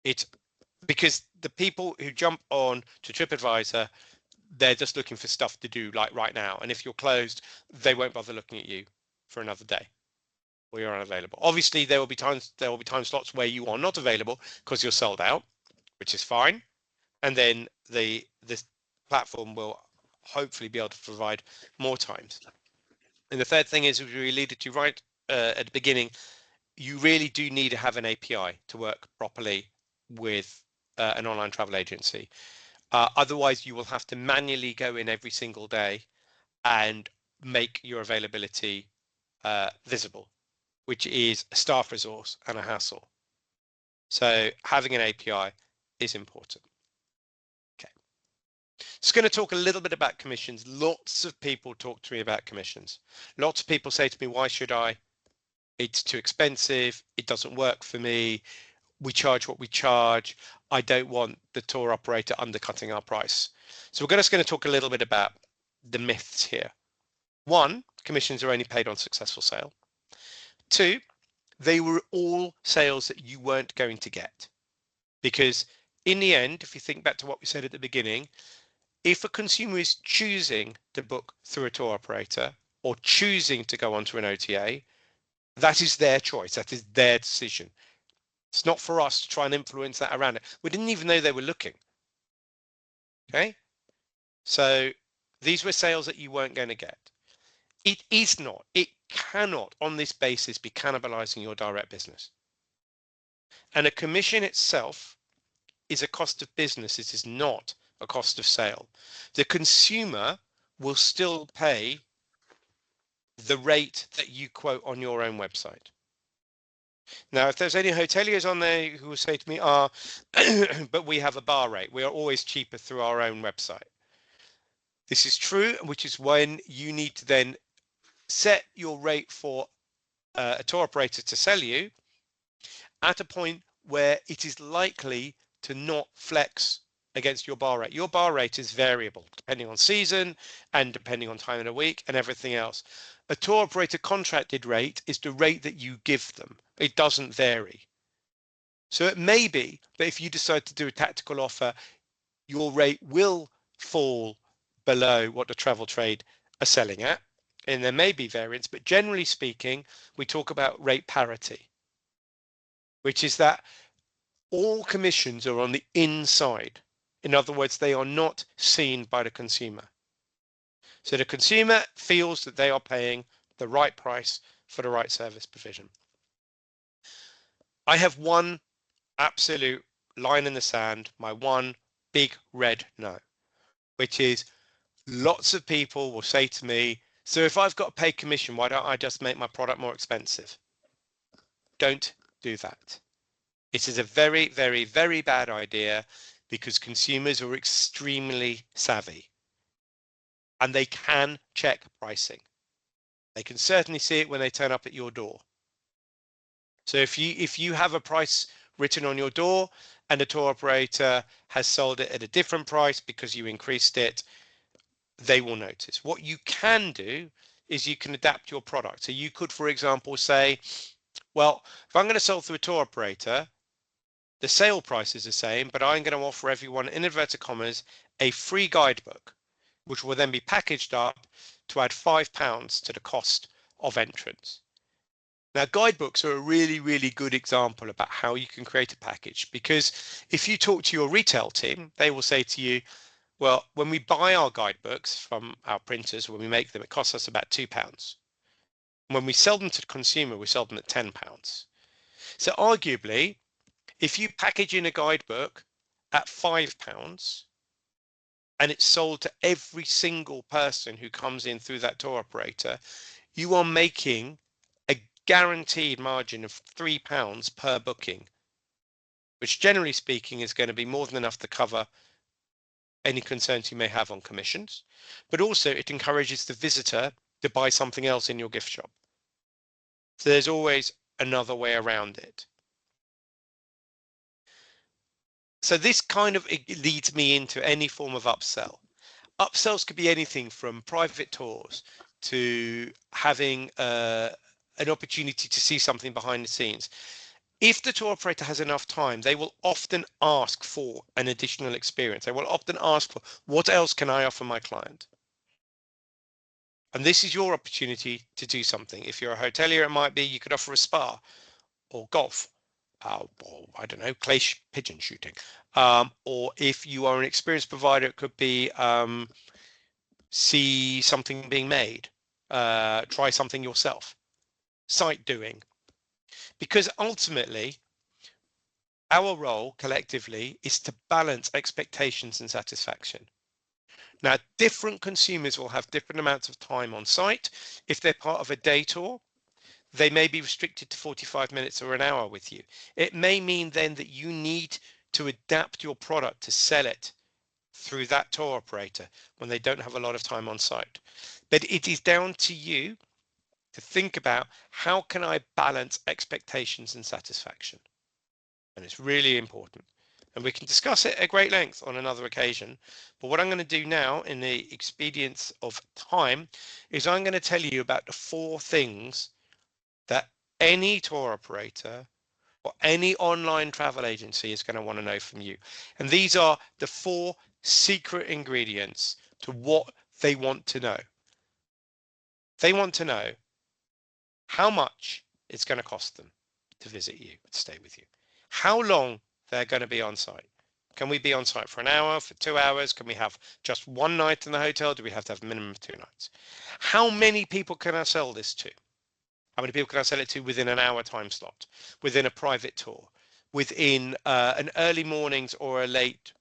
It's because the people who jump on to TripAdvisor, they're just looking for stuff to do like right now. And if you're closed, they won't bother looking at you for another day or you're unavailable. Obviously, there will be time slots where you are not available because you're sold out, which is fine. And then this platform will hopefully be able to provide more times. And the third thing is, as we alluded to right at the beginning, you really do need to have an API to work properly with an online travel agency. Otherwise, you will have to manually go in every single day and make your availability visible, which is a staff resource and a hassle. So having an API is important. Okay. Just going to talk a little bit about commissions. Lots of people talk to me about commissions. Lots of people say to me, why should I? It's too expensive. It doesn't work for me. We charge what we charge. I don't want the tour operator undercutting our price. So we're just going to talk a little bit about the myths here. One, commissions are only paid on successful sale. Two, they were all sales that you weren't going to get. Because in the end, if you think back to what we said at the beginning, if a consumer is choosing to book through a tour operator or choosing to go onto an OTA, that is their choice. That is their decision. It's not for us to try and influence that around it. We didn't even know they were looking. Okay. So these were sales that you weren't going to get. It is not, it cannot on this basis be cannibalizing your direct business. And a commission itself is a cost of business. It is not a cost of sale. The consumer will still pay the rate that you quote on your own website. Now, if there's any hoteliers on there who will say to me, but we have a bar rate, we are always cheaper through our own website. This is true, which is when you need to then set your rate for a tour operator to sell you at a point where it is likely to not flex against your bar rate. Your bar rate is variable depending on season and depending on time of the week and everything else. A tour operator contracted rate is the rate that you give them. It doesn't vary. So it may be that if you decide to do a tactical offer, your rate will fall below what the travel trade are selling at. And there may be variance, but generally speaking, we talk about rate parity, which is that all commissions are on the inside. In other words, they are not seen by the consumer. So the consumer feels that they are paying the right price for the right service provision. I have one absolute line in the sand, my one big red no, which is lots of people will say to me, so if I've got to pay commission, why don't I just make my product more expensive? Don't do that. It is a very, very, very bad idea because consumers are extremely savvy and they can check pricing. They can certainly see it when they turn up at your door. So if you have a price written on your door and the tour operator has sold it at a different price because you increased it, they will notice. What you can do is you can adapt your product. So you could, for example, say, well, if I'm going to sell through a tour operator, the sale price is the same, but I'm going to offer everyone, in inverted commas, a free guidebook, which will then be packaged up to add £5 to the cost of entrance. Now, guidebooks are a really, really good example about how you can create a package, because if you talk to your retail team, they will say to you, well, when we buy our guidebooks from our printers, when we make them, it costs us about £2. When we sell them to the consumer, we sell them at £10. So arguably, if you package in a guidebook at £5 and it's sold to every single person who comes in through that tour operator, you are making a guaranteed margin of £3 per booking, which generally speaking is going to be more than enough to cover any concerns you may have on commissions, but also it encourages the visitor to buy something else in your gift shop. So there's always another way around it. So this kind of leads me into any form of upsell. Upsells could be anything from private tours to having an opportunity to see something behind the scenes. If the tour operator has enough time, they will often ask for an additional experience. They will often ask for, what else can I offer my client? And this is your opportunity to do something. If you're a hotelier, it might be you could offer a spa or golf, or I don't know, clay pigeon shooting. Or if you are an experienced provider, it could be see something being made, try something yourself, sight doing. Because ultimately, our role collectively is to balance expectations and satisfaction. Now, different consumers will have different amounts of time on site. If they're part of a day tour, they may be restricted to 45 minutes or an hour with you. It may mean then that you need to adapt your product to sell it through that tour operator when they don't have a lot of time on site. But it is down to you to think about, how can I balance expectations and satisfaction? And it's really important. And we can discuss it at great length on another occasion. But what I'm going to do now, in the expedience of time, is I'm going to tell you about the 4 things that any tour operator or any online travel agency is going to want to know from you. And these are the 4 secret ingredients to what they want to know. They want to know how much it's going to cost them to visit you, to stay with you, how long they're going to be on site. Can we be on site for an hour, for 2 hours? Can we have just 1 night in the hotel? Do we have to have a minimum of 2 nights? How many people can I sell this to? How many people can I sell it to within an hour time slot, within a private tour, within an early mornings or a late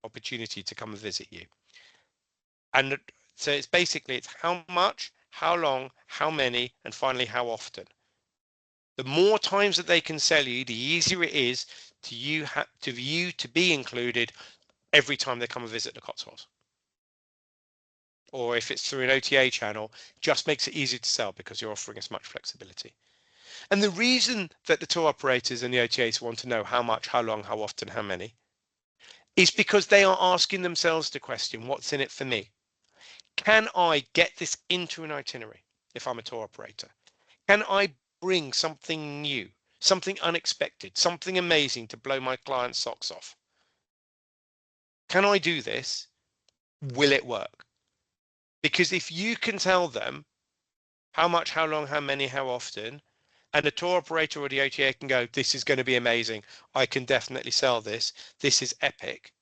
opportunity to come and visit you? And so it's basically, it's how much, how long, how many, and finally, how often. The more times that they can sell you, the easier it is to you to be included every time they come and visit the Cotswolds. Or if it's through an OTA channel, just makes it easier to sell because you're offering as much flexibility. And the reason that the tour operators and the OTAs want to know how much, how long, how often, how many, is because they are asking themselves the question, what's in it for me? Can I get this into an itinerary if I'm a tour operator? Can I bring something new, something unexpected, something amazing to blow my client's socks off? Can I do this? Will it work? Because if you can tell them how much, how long, how many, how often, and the tour operator or the OTA can go, this is going to be amazing, I can definitely sell this, this is epic,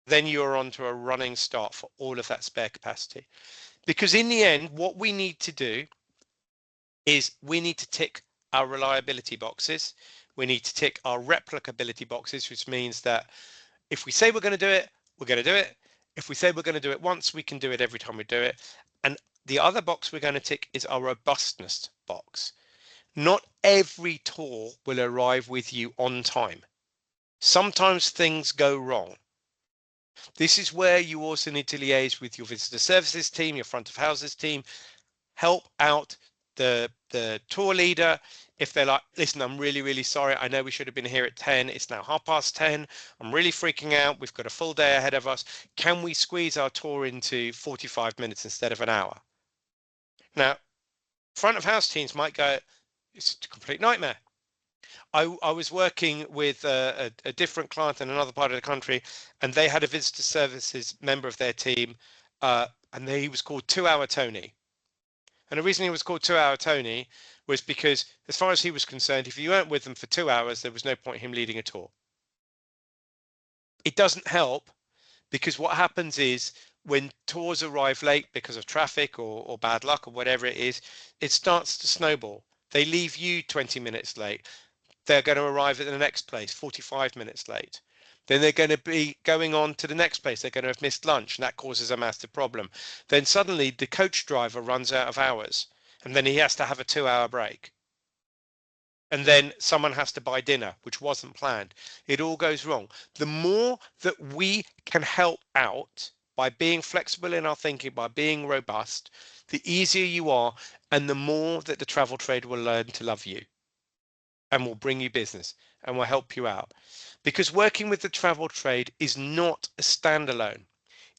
then you're on to a running start for all of that spare capacity. Because in the end, what we need to do is we need to tick our reliability boxes. We need to tick our replicability boxes, which means that if we say we're going to do it, we're going to do it. If we say we're going to do it once, we can do it every time we do it. And the other box we're going to tick is our robustness box. Not every tour will arrive with you on time. Sometimes things go wrong. This is where you also need to liaise with your visitor services team, your front of houses team, help out the tour leader if they're like, listen, I'm really, really sorry. I know we should have been here at 10. It's now 10:30. I'm really freaking out. We've got a full day ahead of us. Can we squeeze our tour into 45 minutes instead of an hour? Now, front of house teams might go, it's a complete nightmare. I was working with a different client in another part of the country, and they had a visitor services member of their team, and he was called 2-Hour Tony. And the reason he was called 2-Hour Tony was because, as far as he was concerned, if you weren't with them for 2 hours, there was no point in him leading a tour. It doesn't help, because what happens is when tours arrive late because of traffic or bad luck or whatever it is, it starts to snowball. They leave you 20 minutes late. They're going to arrive at the next place 45 minutes late. Then they're going to be going on to the next place. They're going to have missed lunch, and that causes a massive problem. Then suddenly the coach driver runs out of hours, and then he has to have a 2-hour break. And then someone has to buy dinner, which wasn't planned. It all goes wrong. The more that we can help out by being flexible in our thinking, by being robust, the easier you are, and the more that the travel trade will learn to love you and will bring you business and will help you out. Because working with the travel trade is not a standalone.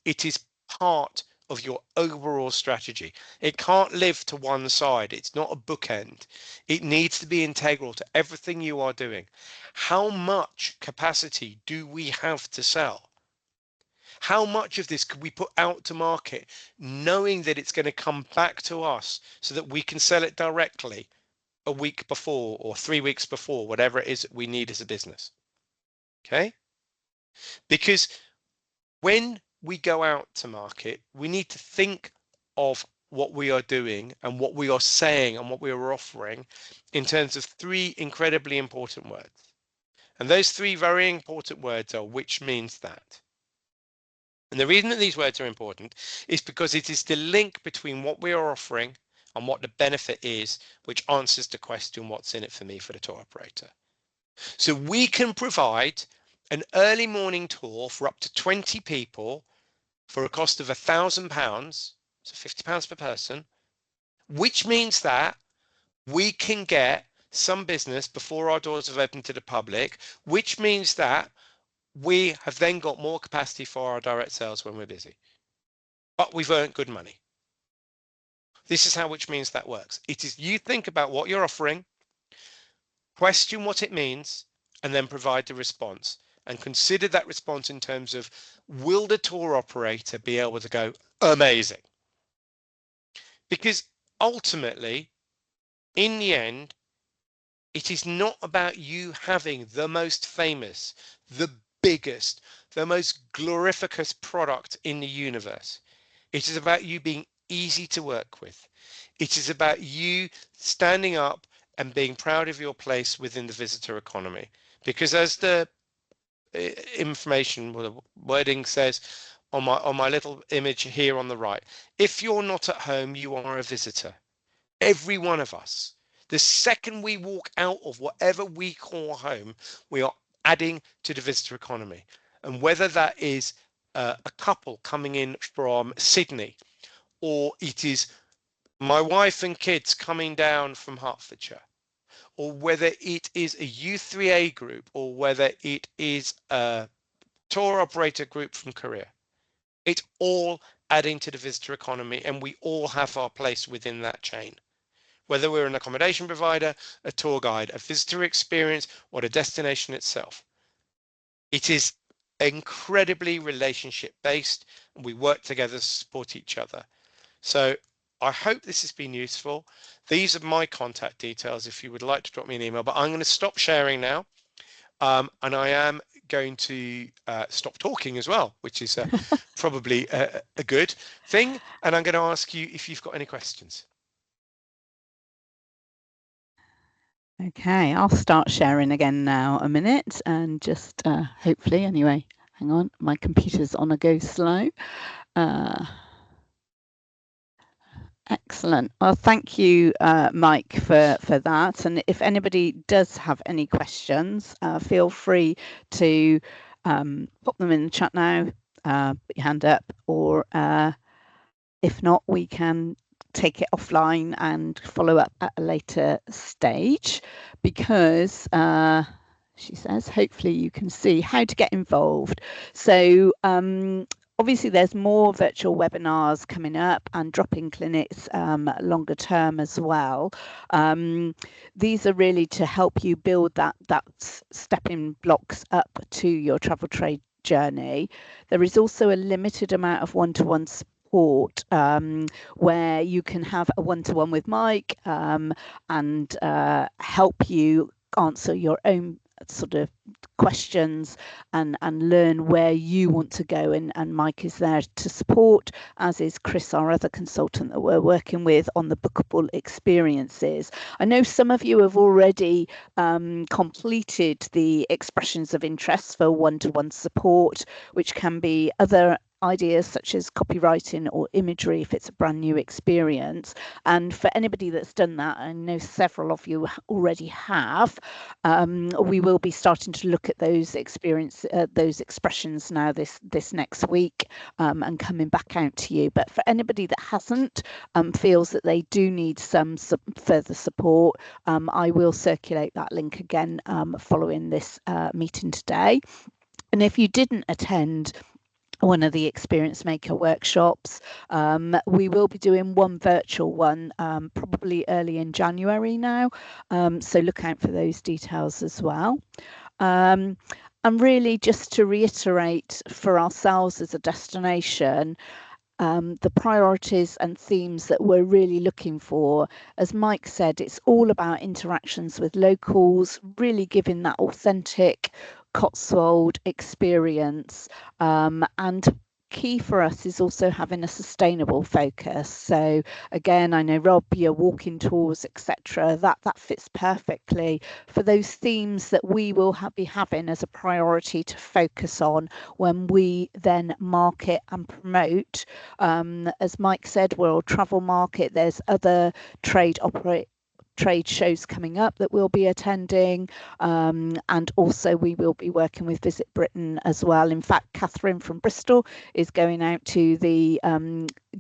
It is part of your overall strategy. It can't live to one side. It's not a bookend. It needs to be integral to everything you are doing. How much capacity do we have to sell? How much of this could we put out to market, knowing that it's going to come back to us so that we can sell it directly a week before or 3 weeks before, whatever it is that we need as a business? Okay? Because when we go out to market, we need to think of what we are doing and what we are saying and what we are offering in terms of 3 incredibly important words. And those 3 very important words are which means that. And the reason that these words are important is because it is the link between what we are offering and what the benefit is, which answers the question, what's in it for me for the tour operator? So we can provide an early morning tour for up to 20 people for a cost of £1,000, so £50 per person, which means that we can get some business before our doors have opened to the public, which means that we have then got more capacity for our direct sales when we're busy. But we've earned good money. This is how which means that works. It is you think about what you're offering, question what it means, and then provide the response. And consider that response in terms of, will the tour operator be able to go, amazing? Because ultimately, in the end, it is not about you having the most famous, the biggest, the most glorificous product in the universe. It is about you being easy to work with. It is about you standing up and being proud of your place within the visitor economy. Because as the information, well, the wording says on my little image here on the right, if you're not at home, you are a visitor. Every one of us. The second we walk out of whatever we call home, we are adding to the visitor economy. And whether that is a couple coming in from Sydney, or it is my wife and kids coming down from Hertfordshire, or whether it is a U3A group, or whether it is a tour operator group from Korea, it's all adding to the visitor economy, and we all have our place within that chain. Whether we're an accommodation provider, a tour guide, a visitor experience, or the destination itself. It is incredibly relationship based, and we work together to support each other. So I hope this has been useful. These are my contact details if you would like to drop me an email, but I'm going to stop sharing now. And I am going to stop talking as well, which is probably a good thing. And I'm going to ask you if you've got any questions. Okay, I'll start sharing again now a minute and just hopefully, anyway, hang on, my computer's on a go slow. Excellent. Well, thank you, Mike, for that. And if anybody does have any questions, feel free to pop them in the chat now, put your hand up, or if not, we can take it offline and follow up at a later stage, because she says hopefully you can see how to get involved. So obviously there's more virtual webinars coming up and drop-in clinics longer term as well. These are really to help you build that stepping blocks up to your travel trade journey. There is also a limited amount of one-to-one support, where you can have a one-to-one with Mike and help you answer your own sort of questions and learn where you want to go, and Mike is there to support, as is Chris, our other consultant that we're working with on the bookable experiences. I know some of you have already completed the expressions of interest for one-to-one support, which can be other ideas such as copywriting or imagery if it's a brand new experience. And for anybody that's done that, I know several of you already have, we will be starting to look at those expressions now this next week, and coming back out to you. But for anybody that hasn't, feels that they do need some further support, I will circulate that link again following this meeting today. And if you didn't attend one of the Experience Maker workshops, we will be doing one virtual one probably early in January now, so look out for those details as well. And really just to reiterate for ourselves as a destination, the priorities and themes that we're really looking for. As Mike said, it's all about interactions with locals, really giving that authentic Cotswold experience, and key for us is also having a sustainable focus. So again, I know Rob, your walking tours, etc., that fits perfectly for those themes that we will be having as a priority to focus on when we then market and promote. As Mike said, World Travel Market, there's other trade shows coming up that we'll be attending, and also we will be working with Visit Britain as well. In fact, Catherine from Bristol is going out to the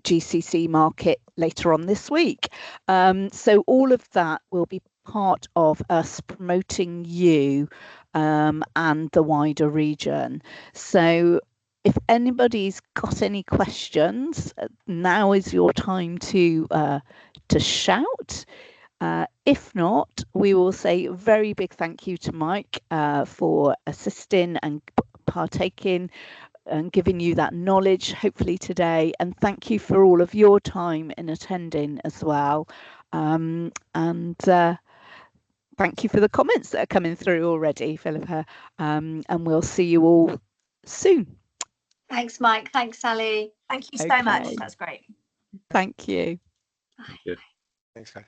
GCC market later on this week. So all of that will be part of us promoting you and the wider region. So if anybody's got any questions, now is your time to shout. If not, we will say a very big thank you to Mike for assisting and partaking and giving you that knowledge, hopefully today. And thank you for all of your time in attending as well. And thank you for the comments that are coming through already, Philippa. And we'll see you all soon. Thanks, Mike. Thanks, Sally. Thank you so much. That's great. Thank you. Bye. Yeah. Thanks, guys.